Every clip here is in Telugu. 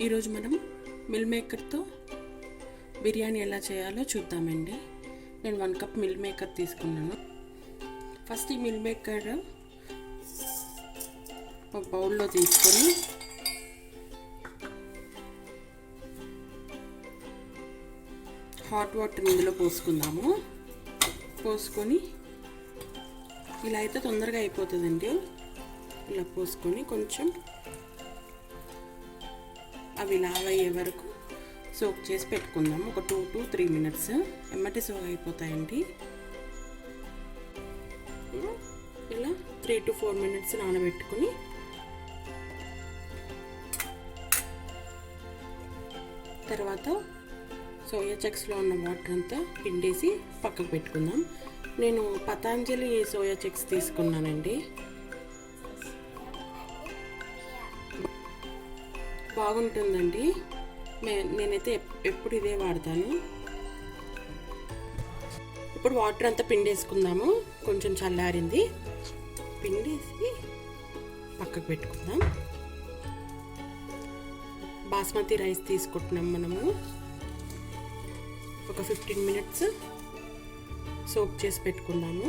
ఈరోజు మనం మిల్ మేకర్తో బిర్యానీ ఎలా చేయాలో చూద్దామండి. నేను 1 కప్ మిల్ మేకర్ తీసుకున్నాను. ఫస్ట్ ఈ మిల్ మేకర్ ఒక బౌల్లో తీసుకొని హాట్ వాటర్ ఇందులో పోసుకుందాము. పోసుకొని ఇలా అయితే తొందరగా అయిపోతుందండి. ఇలా పోసుకొని కొంచెం అవి లావ్ అయ్యే వరకు సోక్ చేసి పెట్టుకుందాము. ఒక 2 to 3 minutes ఎమ్మటి సోక్ అయిపోతాయండి. ఇలా 3 to 4 minutes నానబెట్టుకుని తర్వాత సోయా చక్స్లో ఉన్న వాటర్ అంతా పిండేసి పక్కకు పెట్టుకుందాం. నేను పతాంజలి సోయా చక్స్ తీసుకున్నానండి. బాగుంటుందండి. నేనైతే ఎప్పుడు ఇదే వాడతాను. ఇప్పుడు వాటర్ అంతా పిండేసుకుందాము. కొంచెం చల్లారింది, పిండేసి పక్కకు పెట్టుకుందాం. బాస్మతి రైస్ తీసుకుంటున్నాం మనము. ఒక 15 minutes సోక్ చేసి పెట్టుకుందాము.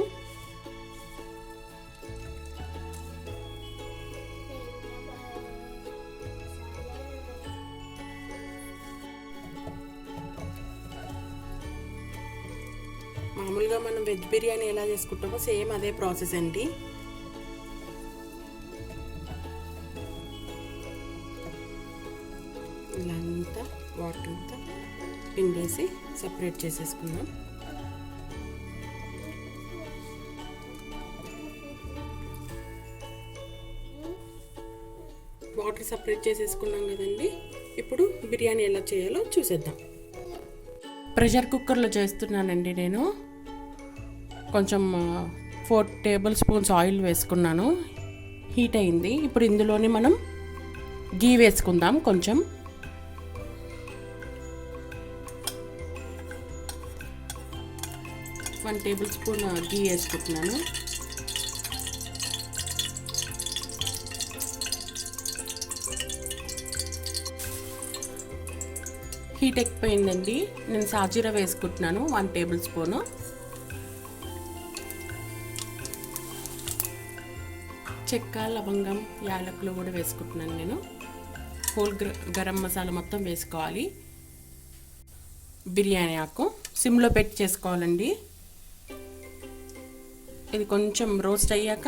మామూలుగా మనం వెజ్ బిర్యానీ ఎలా చేసుకుంటామో సేమ్ అదే ప్రాసెస్ అండి. ఇలా అంతా వాటర్ అంతా పిండేసి సపరేట్ చేసేసుకుందాం. వాటర్ సపరేట్ చేసేసుకున్నాం కదండి. ఇప్పుడు బిర్యానీ ఎలా చేయాలో చూసేద్దాం. ప్రెషర్ కుక్కర్లో చేస్తున్నానండి నేను. కొంచెం 4 tablespoons ఆయిల్ వేసుకున్నాను. హీట్ అయింది. ఇప్పుడు ఇందులోనే మనం గీ వేసుకుందాం. కొంచెం వన్ tablespoon గీ వేసుకుంటున్నాను. హీట్ ఎక్కిపోయిందండి. నేను సాజీరా వేసుకుంటున్నాను 1 tablespoon. చెక్క, లవంగం, యాలకులు కూడా వేసుకుంటున్నాను నేను. హోల్ గరం మసాలా మొత్తం వేసుకోవాలి. బిర్యానీ ఆకు సిమ్లో పెట్టి చేసుకోవాలండి. ఇది కొంచెం రోస్ట్ అయ్యాక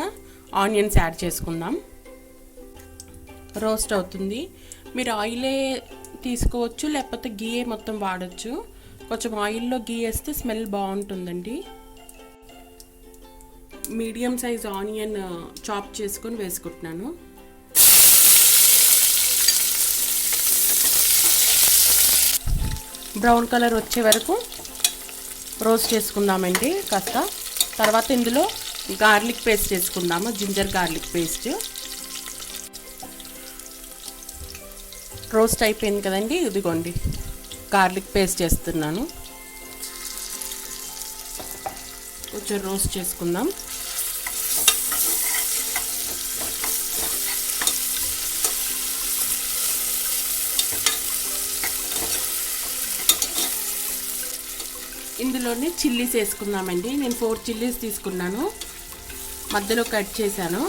ఆనియన్స్ యాడ్ చేసుకుందాం. రోస్ట్ అవుతుంది. మీరు ఆయిలే తీసుకోవచ్చు, లేకపోతే గీ మొత్తం వాడచ్చు. కొంచెం ఆయిల్లో గీ వేస్తే స్మెల్ బాగుంటుందండి. మీడియం సైజ్ ఆనియన్ చాప్ చేసుకొని వేసుకుంటున్నాను. బ్రౌన్ కలర్ వచ్చే వరకు రోస్ట్ చేసుకుందామండి కాస్త. తర్వాత ఇందులో గార్లిక్ పేస్ట్ వేసుకుందాము. జింజర్ గార్లిక్ పేస్ట్ రోస్ట్ అయిపోయింది కదండి. ఇదిగోండి గార్లిక్ పేస్ట్ వేస్తున్నాను. కొంచెం రోస్ట్ చేసుకుందాం. ఇందులోనే చిల్లీస్ వేసుకుందామండి. నేను 4 చిల్లీస్ తీసుకున్నాను, మధ్యలో కట్ చేశాను.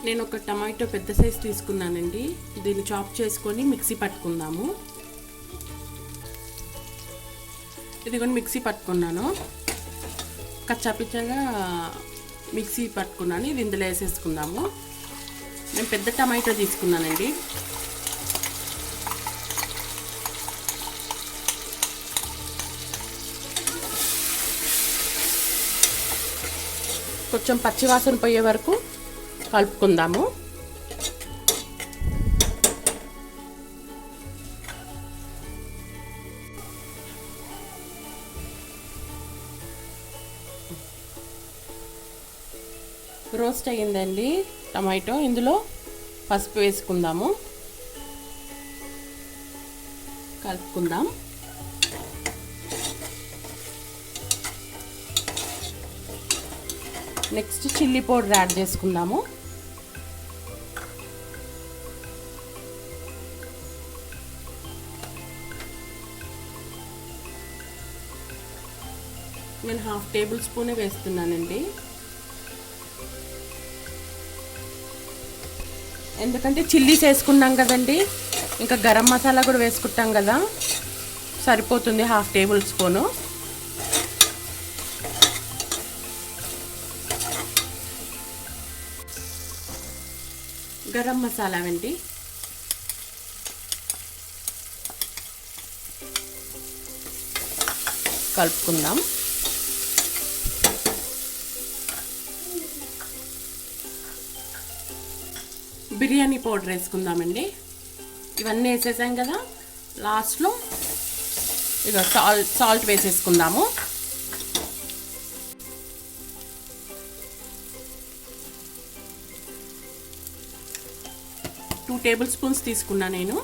నేను ఒక టమాటో పెద్ద సైజ్ తీసుకున్నానండి. దీన్ని చాప్ చేసుకొని మిక్సీ పట్టుకుందాము. ఇదిగోని మిక్సీ పట్టుకున్నాను. కచ్చాపిచ్చగా మిక్సీ పట్టుకున్నాను. ఇది ఇందులో వేసేసుకుందాము. నేను పెద్ద టమాటో తీసుకున్నానండి. కొంచెం పచ్చివాసన పోయే వరకు కలుపుకుందాము. రోస్ట్ అయ్యిందండి టమాటో. ఇందులో పసుపు వేసుకుందాము, కలుపుకుందాం. నెక్స్ట్ చిల్లీ పౌడర్ యాడ్ చేసుకుందాము. నేను 1/2 టేబుల్ స్పూనే వేస్తున్నానండి, ఎందుకంటే చిల్లీస్ వేసుకున్నాం కదండి, ఇంకా గరం మసాలా కూడా వేసుకుంటాం కదా, సరిపోతుంది 1/2 టేబుల్ స్పూను. గరం మసాలా అండి, కలుపుకుందాం. బిర్యానీ పౌడర్ వేసుకుందామండి. ఇవన్నీ వేసేసాం కదా, లాస్ట్లో ఇక సాల్ట్ వేసేసుకుందాము. టూ టేబుల్ స్పూన్స్ తీసుకున్నా నేను.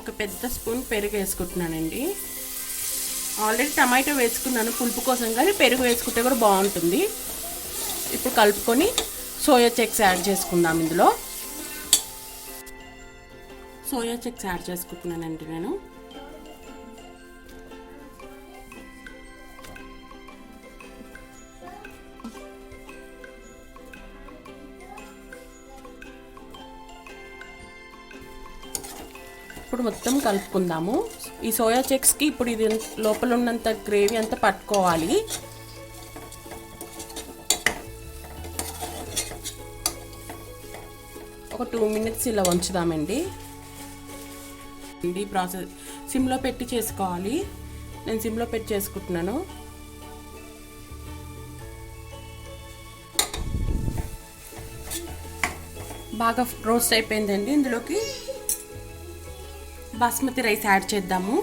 ఒక పెద్ద స్పూన్ పెరుగు వేసుకుంటున్నానండి. ఆల్రెడీ టమాటో వేసుకున్నాను పులుపు కోసం, కానీ పెరుగు వేసుకుంటే కూడా బాగుంటుంది. ఇప్పుడు కలుపుకొని సోయా చంక్స్ యాడ్ చేసుకుందాం. ఇందులో సోయా చంక్స్ యాడ్ చేసుకుంటున్నానండి నేను. ఇప్పుడు మొత్తం కలుపుకుందాము. ఈ సోయా చంక్స్కి ఇప్పుడు ఇది లోపల ఉన్నంత గ్రేవీ అంతా పట్టుకోవాలి. ఒక 2 మినిట్స్ ఇలా ఉంచుదామండి. ఈ ప్రాసెస్ సిమ్లో పెట్టి చేసుకోవాలి. నేను సిమ్లో పెట్టి చేసుకుంటున్నాను. బాగా రోస్ట్ అయిపోయిందండి. ఇందులోకి బాస్మతి రైస్ యాడ్ చేద్దాము.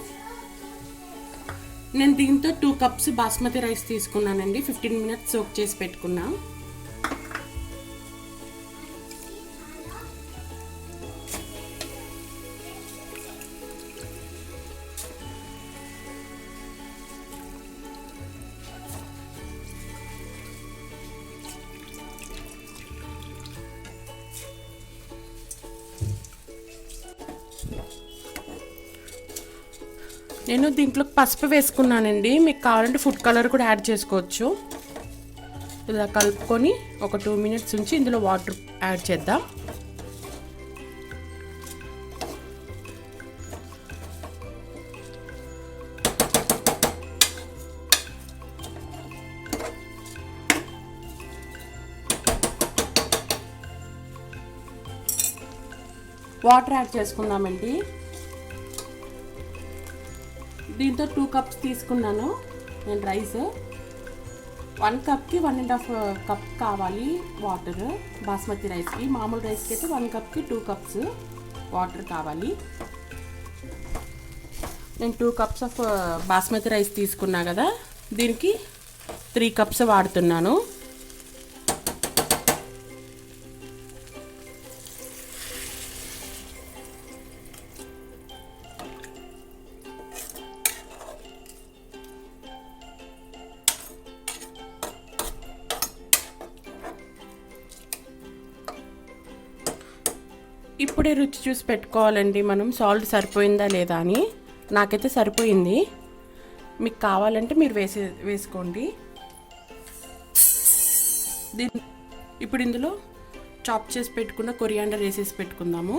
నేను దీంతో 2 కప్స్ బాస్మతి రైస్ తీసుకున్నానండి. 15 మినిట్స్ సోక్ చేసి పెట్టుకున్నా. నేను దీంట్లో పసుపు వేసుకున్నానండి. మీకు కావాలంటే ఫుడ్ కలర్ కూడా యాడ్ చేసుకోవచ్చు. ఇలా కలుపుకొని ఒక 2 మినిట్స్ ఉంచి ఇందులో వాటర్ యాడ్ చేద్దాం. వాటర్ యాడ్ చేసుకుందామండి. దీంతో 2 కప్స్ తీసుకున్నాను నేను రైస్. 1 కప్కి 1.5 కప్ కావాలి వాటర్. బాస్మతి రైస్కి, మామూలు రైస్కి అయితే 1 కప్కి 2 కప్స్ వాటర్ కావాలి. నేను 2 కప్స్ ఆఫ్ బాస్మతి రైస్ తీసుకున్నా కదా, దీనికి 3 కప్స్ వాడుతున్నాను. ఇప్పుడే రుచి చూసి పెట్టుకోవాలండి మనం, సాల్ట్ సరిపోయిందా లేదా అని. నాకైతే సరిపోయింది. మీకు కావాలంటే మీరు వేసుకోండి. ఇప్పుడు ఇందులో చాప్ చేసి పెట్టుకున్న కొరియాండర్ వేసేసి పెట్టుకుందాము.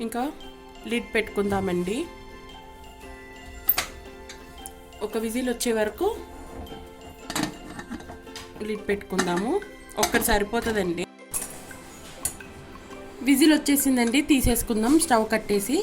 ఇంకా లిడ్ పెట్టుకుందామండి. ఒక విజిల్ వచ్చే వరకు లిడ్ పెట్టుకుందాము. ఒక్కటి సరిపోతుందండి. విజిల్ వచ్చేసిందండి, తీసేసుకుందాం స్టవ్ కట్టేసి.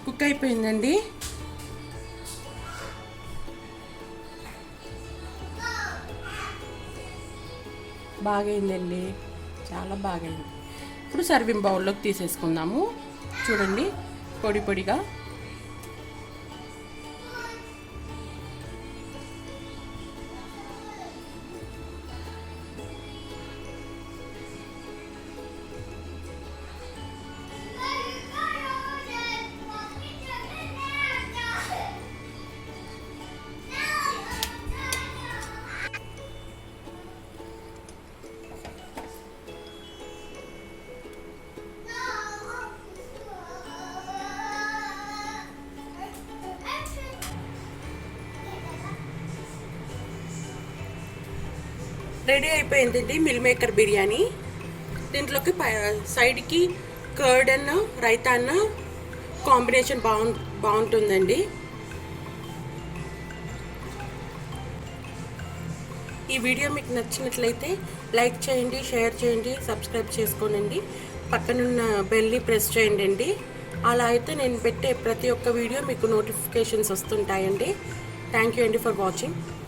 కుక్ అయిపోయిందండి. బాగైందండి, చాలా బాగైంది. ఇప్పుడు సర్వింగ్ బౌల్లోకి తీసేసుకుందాము. చూడండి, పొడి పొడిగా. రెడీ అయిపోయిందండి మిల్ మేకర్ బిర్యానీ. దీంట్లోకి సైడ్కి కర్డ్ అన్న రైతా అన్న కాంబినేషన్ బాగుంటుందండి. ఈ వీడియో మీకు నచ్చినట్లయితే లైక్ చేయండి, షేర్ చేయండి, సబ్స్క్రైబ్ చేసుకోనండి. పక్కనున్న బెల్ని ప్రెస్ చేయండి అండి. అలా అయితే నేను పెట్టే ప్రతి ఒక్క వీడియో మీకు నోటిఫికేషన్స్ వస్తుంటాయండి. థ్యాంక్ యూ అండి ఫర్ వాచింగ్.